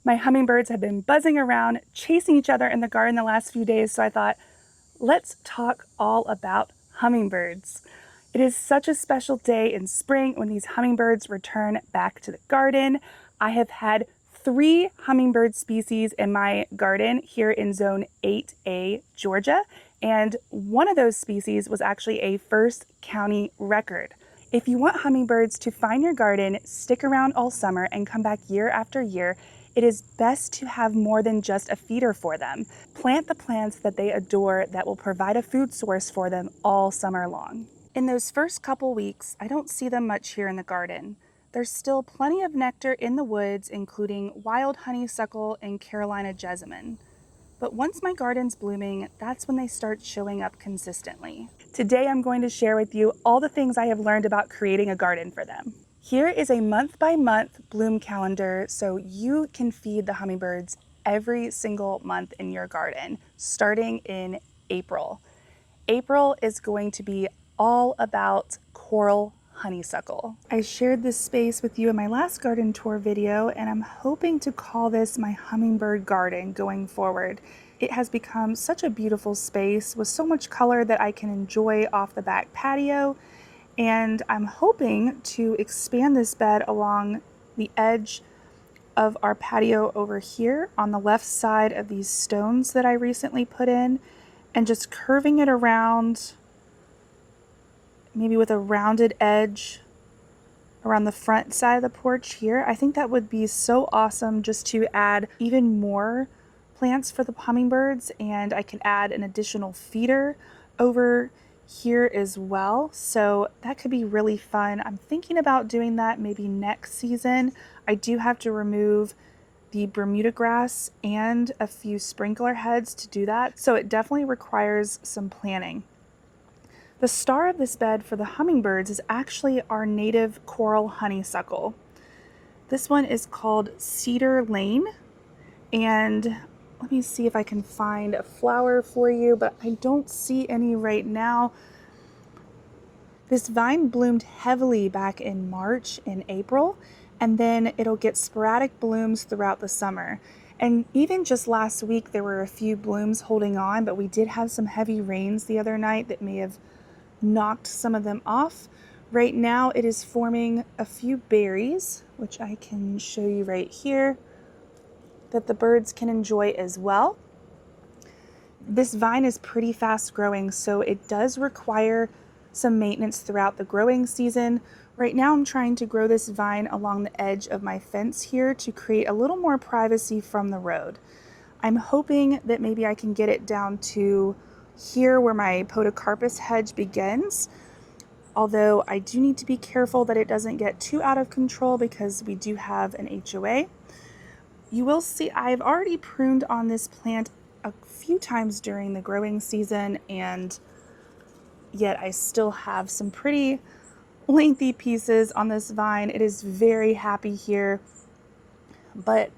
My hummingbirds have been buzzing around, chasing each other in the garden the last few days, so I thought, let's talk all about hummingbirds. It is such a special day in spring when these hummingbirds return back to the garden. I have had 3 hummingbird species in my garden here in Zone 8A, Georgia, and one of those species was actually a first county record. If you want hummingbirds to find your garden, stick around all summer, and come back year after year, it is best to have more than just a feeder for them. Plant the plants that they adore that will provide a food source for them all summer long. In those first couple weeks, I don't see them much here in the garden. There's still plenty of nectar in the woods, including wild honeysuckle and Carolina jessamine. But once my garden's blooming, that's when they start showing up consistently. Today I'm going to share with you all the things I have learned about creating a garden for them. Here is a month-by-month bloom calendar so you can feed the hummingbirds every single month in your garden, starting in April. April is going to be all about coral honeysuckle. I shared this space with you in my last garden tour video, and I'm hoping to call this my hummingbird garden going forward. It has become such a beautiful space with so much color that I can enjoy off the back patio. And I'm hoping to expand this bed along the edge of our patio over here on the left side of these stones that I recently put in, and just curving it around, maybe with a rounded edge around the front side of the porch here. I think that would be so awesome just to add even more plants for the hummingbirds, and I could add an additional feeder over here as well, so that could be really fun. I'm thinking about doing that maybe next season. I do have to remove the Bermuda grass and a few sprinkler heads to do that, so it definitely requires some planning. The star of this bed for the hummingbirds is actually our native coral honeysuckle. This one is called Cedar Lane, and let me see if I can find a flower for you, but I don't see any right now. This vine bloomed heavily back in March and April, and then it'll get sporadic blooms throughout the summer. And even just last week, there were a few blooms holding on, but we did have some heavy rains the other night that may have knocked some of them off. Right now, it is forming a few berries, which I can show you right here, that the birds can enjoy as well. This vine is pretty fast growing, so it does require some maintenance throughout the growing season. Right now I'm trying to grow this vine along the edge of my fence here to create a little more privacy from the road. I'm hoping that maybe I can get it down to here where my podocarpus hedge begins, although I do need to be careful that it doesn't get too out of control because we do have an HOA. You will see I've already pruned on this plant a few times during the growing season, and yet I still have some pretty lengthy pieces on this vine. It is very happy here, but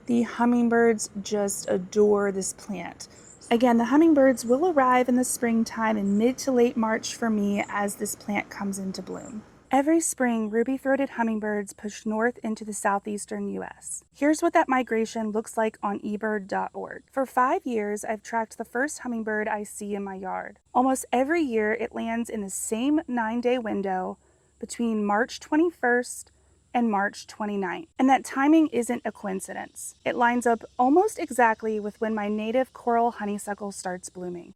the hummingbirds just adore this plant. Again, the hummingbirds will arrive in the springtime in mid to late March for me as this plant comes into bloom. Every spring, ruby-throated hummingbirds push north into the southeastern U.S. Here's what that migration looks like on eBird.org. For 5 years, I've tracked the first hummingbird I see in my yard. Almost every year, it lands in the same 9-day window between March 21st and March 29th. And that timing isn't a coincidence. It lines up almost exactly with when my native coral honeysuckle starts blooming.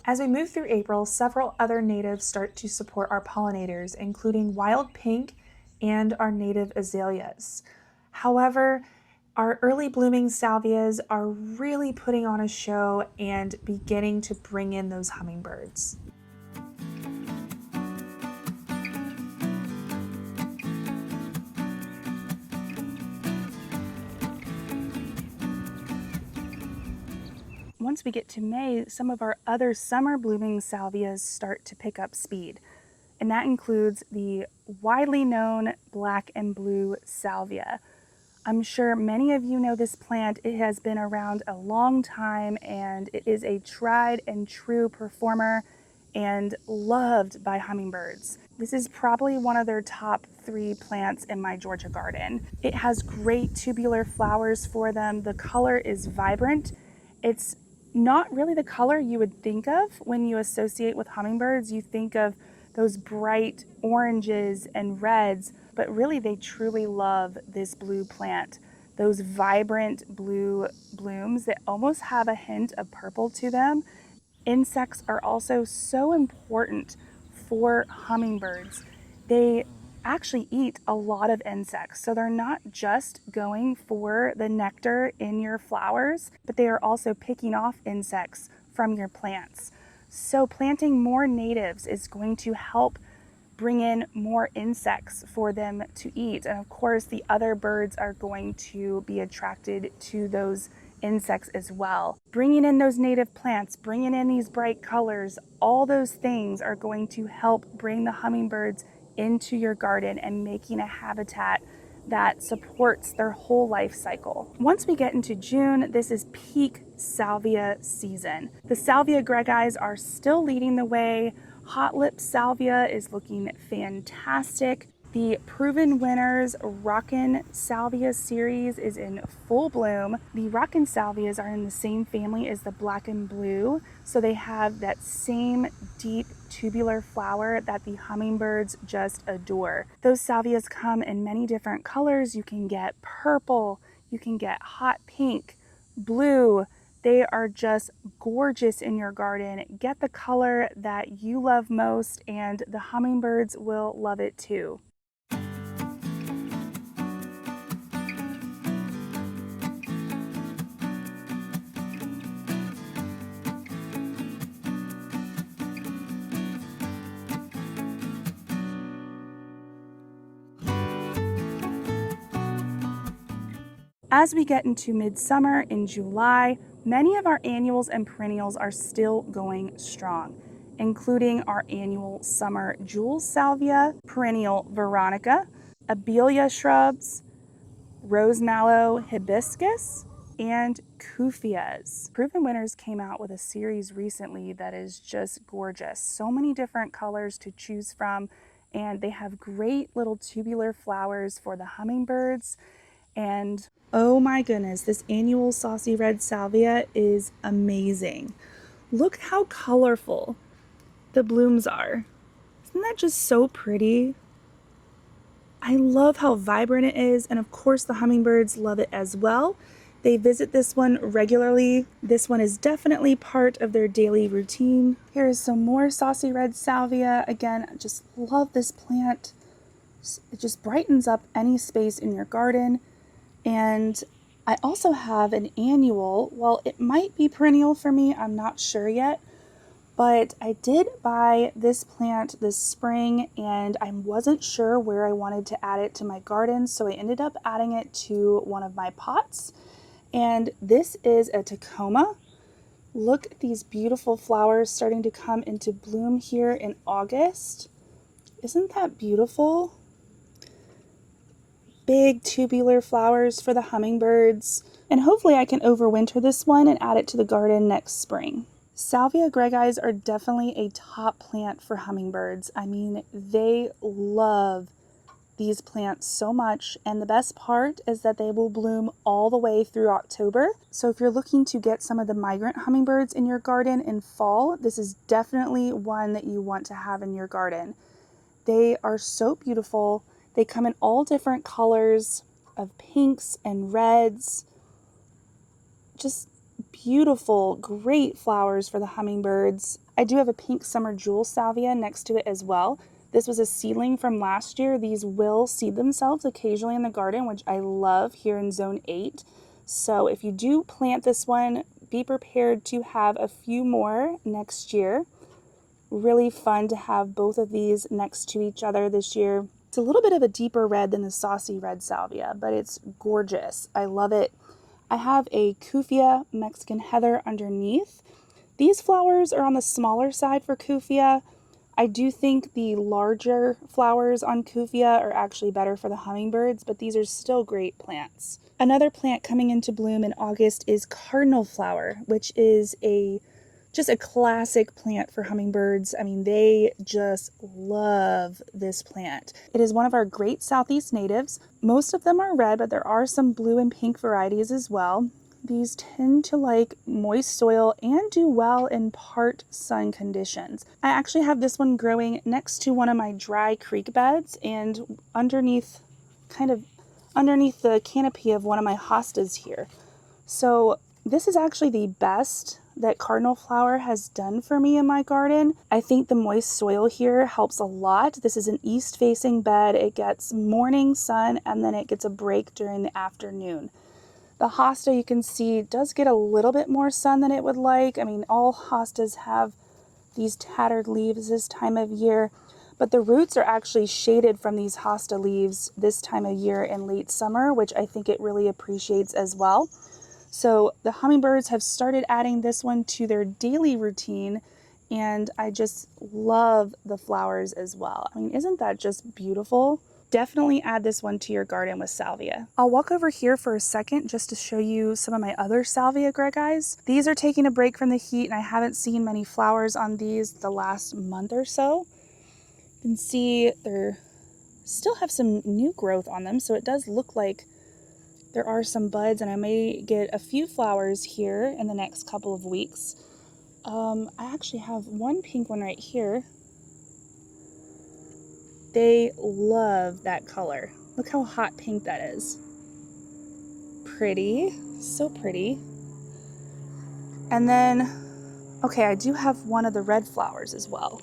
As we move through April, several other natives start to support our pollinators, including wild pink and our native azaleas. However, our early blooming salvias are really putting on a show and beginning to bring in those hummingbirds. Once we get to May, some of our other summer blooming salvias start to pick up speed. And that includes the widely known black and blue salvia. I'm sure many of you know this plant. It has been around a long time and it is a tried and true performer and loved by hummingbirds. This is probably one of their top 3 plants in my Georgia garden. It has great tubular flowers for them. The color is vibrant. It's not really the color you would think of when you associate with hummingbirds. You think of those bright oranges and reds, but really they truly love this blue plant. Those vibrant blue blooms that almost have a hint of purple to them. Insects are also so important for hummingbirds. They actually eat a lot of insects, so they're not just going for the nectar in your flowers, but they are also picking off insects from your plants. So planting more natives is going to help bring in more insects for them to eat. And of course, the other birds are going to be attracted to those insects as well. Bringing in those native plants, bringing in these bright colors, all those things are going to help bring the hummingbirds into your garden and making a habitat that supports their whole life cycle. Once we get into June, this is peak salvia season. The salvia gregis are still leading the way. Hot lip salvia is looking fantastic. The proven winners Rockin salvia series is in full bloom. The Rockin salvias are in the same family as the black and blue, so they have that same deep tubular flower that the hummingbirds just adore. Those salvias come in many different colors. You can get purple, you can get hot pink, blue. They are just gorgeous in your garden. Get the color that you love most, and the hummingbirds will love it too. As we get into midsummer in July, many of our annuals and perennials are still going strong, including our annual summer jewel salvia, perennial veronica, abelia shrubs, rose mallow hibiscus, and Cupheas. Proven Winners came out with a series recently that is just gorgeous. So many different colors to choose from, and they have great little tubular flowers for the hummingbirds. And oh my goodness, this annual saucy red salvia is amazing. Look how colorful the blooms are. Isn't that just so pretty? I love how vibrant it is, and of course the hummingbirds love it as well. They visit this one regularly. This one is definitely part of their daily routine. Here is some more saucy red salvia. Again, I just love this plant. It just brightens up any space in your garden. And I also have an annual. Well, it might be perennial for me, I'm not sure yet, but I did buy this plant this spring and I wasn't sure where I wanted to add it to my garden, so I ended up adding it to one of my pots. And this is a Tacoma. Look at these beautiful flowers starting to come into bloom here in August. Isn't that beautiful? Big tubular flowers for the hummingbirds, and hopefully I can overwinter this one and add it to the garden next spring. Salvia gregis are definitely a top plant for hummingbirds. I mean, they love these plants so much, and the best part is that they will bloom all the way through October. So if you're looking to get some of the migrant hummingbirds in your garden in fall, this is definitely one that you want to have in your garden. They are so beautiful. They come in all different colors of pinks and reds. Just beautiful, great flowers for the hummingbirds. I do have a pink summer jewel salvia next to it as well. This was a seedling from last year. These will seed themselves occasionally in the garden, which I love here in zone 8. So if you do plant this one, be prepared to have a few more next year. Really fun to have both of these next to each other this year. It's a little bit of a deeper red than the saucy red salvia, but it's gorgeous. I love it. I have a Cuphea Mexican heather underneath. These flowers are on the smaller side for Cuphea. I do think the larger flowers on Cuphea are actually better for the hummingbirds, but these are still great plants. Another plant coming into bloom in August is cardinal flower, which is a Just a classic plant for hummingbirds. I mean, they just love this plant. It is one of our great Southeast natives. Most of them are red, but there are some blue and pink varieties as well. These tend to like moist soil and do well in part sun conditions. I actually have this one growing next to one of my dry creek beds and underneath the canopy of one of my hostas here. So this is actually the best that cardinal flower has done for me in my garden. I think the moist soil here helps a lot. This is an east facing bed. It gets morning sun and then it gets a break during the afternoon. The hosta, you can see, does get a little bit more sun than it would like. I mean, all hostas have these tattered leaves this time of year, but the roots are actually shaded from these hosta leaves this time of year in late summer, which I think it really appreciates as well. So the hummingbirds have started adding this one to their daily routine, and I just love the flowers as well. I mean, isn't that just beautiful? Definitely add this one to your garden with salvia. I'll walk over here for a second just to show you some of my other salvia greggis. These are taking a break from the heat, and I haven't seen many flowers on these the last month or so. You can see they still have some new growth on them, so it does look like there are some buds, and I may get a few flowers here in the next couple of weeks. I actually have one pink one right here. They love that color. Look how hot pink that is. Pretty, so pretty. And then, okay, I do have one of the red flowers as well.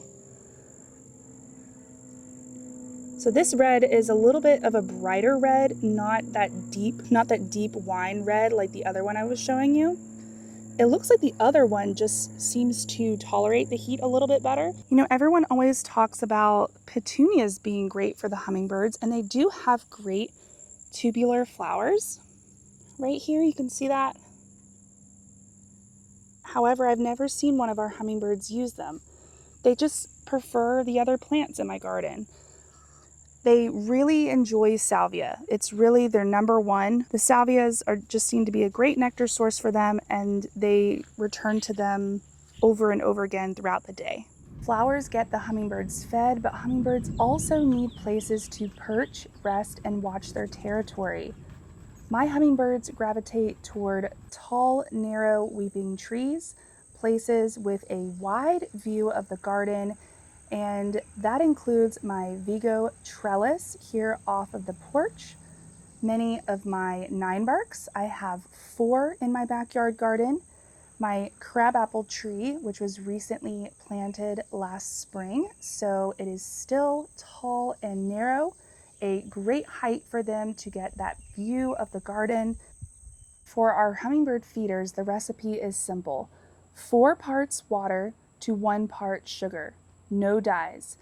So this red is a little bit of a brighter red, not that deep wine red like the other one I was showing you. It looks like the other one just seems to tolerate the heat a little bit better. You know, everyone always talks about petunias being great for the hummingbirds, and they do have great tubular flowers. Right here, you can see that. However, I've never seen one of our hummingbirds use them. They just prefer the other plants in my garden. They really enjoy salvia. It's really their number one. The salvias just seem to be a great nectar source for them, and they return to them over and over again throughout the day. Flowers get the hummingbirds fed, but hummingbirds also need places to perch, rest, and watch their territory. My hummingbirds gravitate toward tall, narrow weeping trees, places with a wide view of the garden, and that includes my Vigo trellis here off of the porch, many of my 9-barks. I have 4 in my backyard garden, my crabapple tree, which was recently planted last spring, so it is still tall and narrow, a great height for them to get that view of the garden. For our hummingbird feeders, the recipe is simple: 4 parts water to 1 part sugar. No dyes.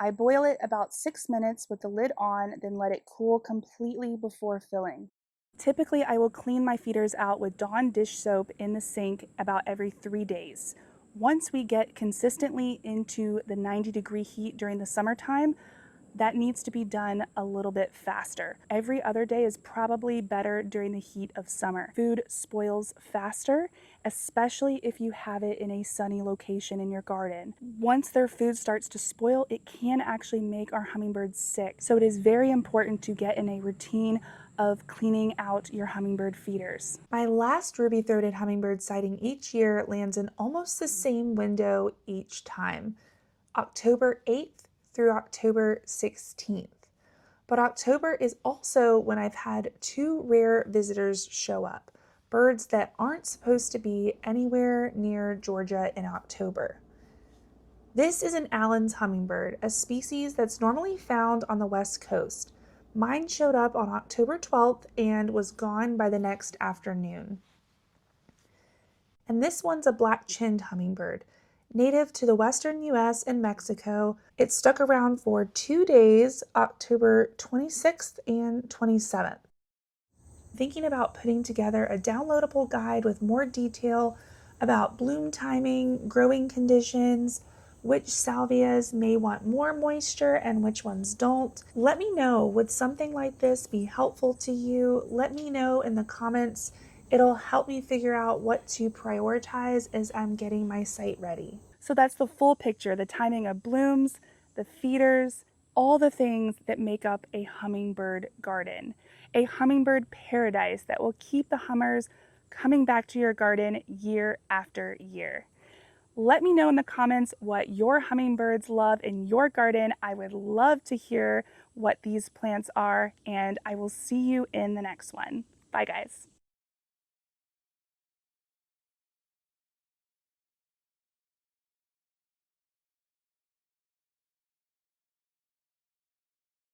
I boil it about 6 minutes with the lid on, then let it cool completely before filling. Typically, I will clean my feeders out with Dawn dish soap in the sink about every 3 days. Once we get consistently into the 90-degree heat during the summertime, that needs to be done a little bit faster. Every other day is probably better during the heat of summer. Food spoils faster, especially if you have it in a sunny location in your garden. Once their food starts to spoil, it can actually make our hummingbirds sick. So it is very important to get in a routine of cleaning out your hummingbird feeders. My last ruby-throated hummingbird sighting each year lands in almost the same window each time, October 8th through October 16th. But October is also when I've had 2 rare visitors show up, birds that aren't supposed to be anywhere near Georgia in October. This is an Allen's hummingbird, a species that's normally found on the West Coast. Mine showed up on October 12th and was gone by the next afternoon. And this one's a black-chinned hummingbird, native to the western US and Mexico. It stuck around for 2 days, October 26th and 27th. Thinking about putting together a downloadable guide with more detail about bloom timing, growing conditions, which salvias may want more moisture and which ones don't. Let me know, would something like this be helpful to you? Let me know in the comments. It'll help me figure out what to prioritize as I'm getting my site ready. So that's the full picture, the timing of blooms, the feeders, all the things that make up a hummingbird garden, a hummingbird paradise that will keep the hummers coming back to your garden year after year. Let me know in the comments what your hummingbirds love in your garden. I would love to hear what these plants are, and I will see you in the next one. Bye, guys.